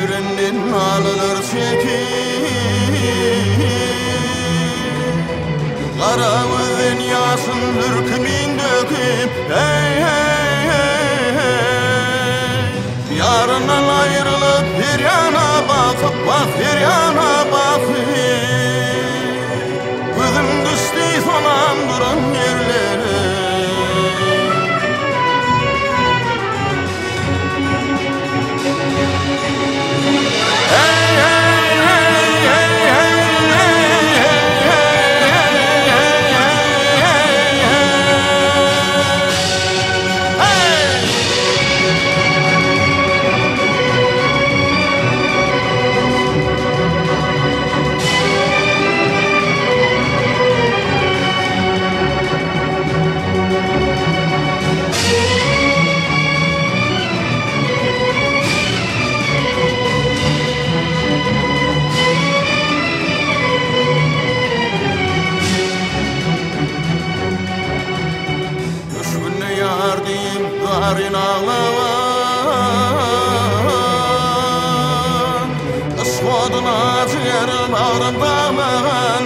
yüreğinden alınır çekip karamı dünyasın ürkümün döküp hey hey hey hey yarından ayrılıp bir yana bakıp bak bir yana bakıp gözüm düştü sonan duran yerlere Yarın ağlavan Iskodun acı yerim ağrındamağın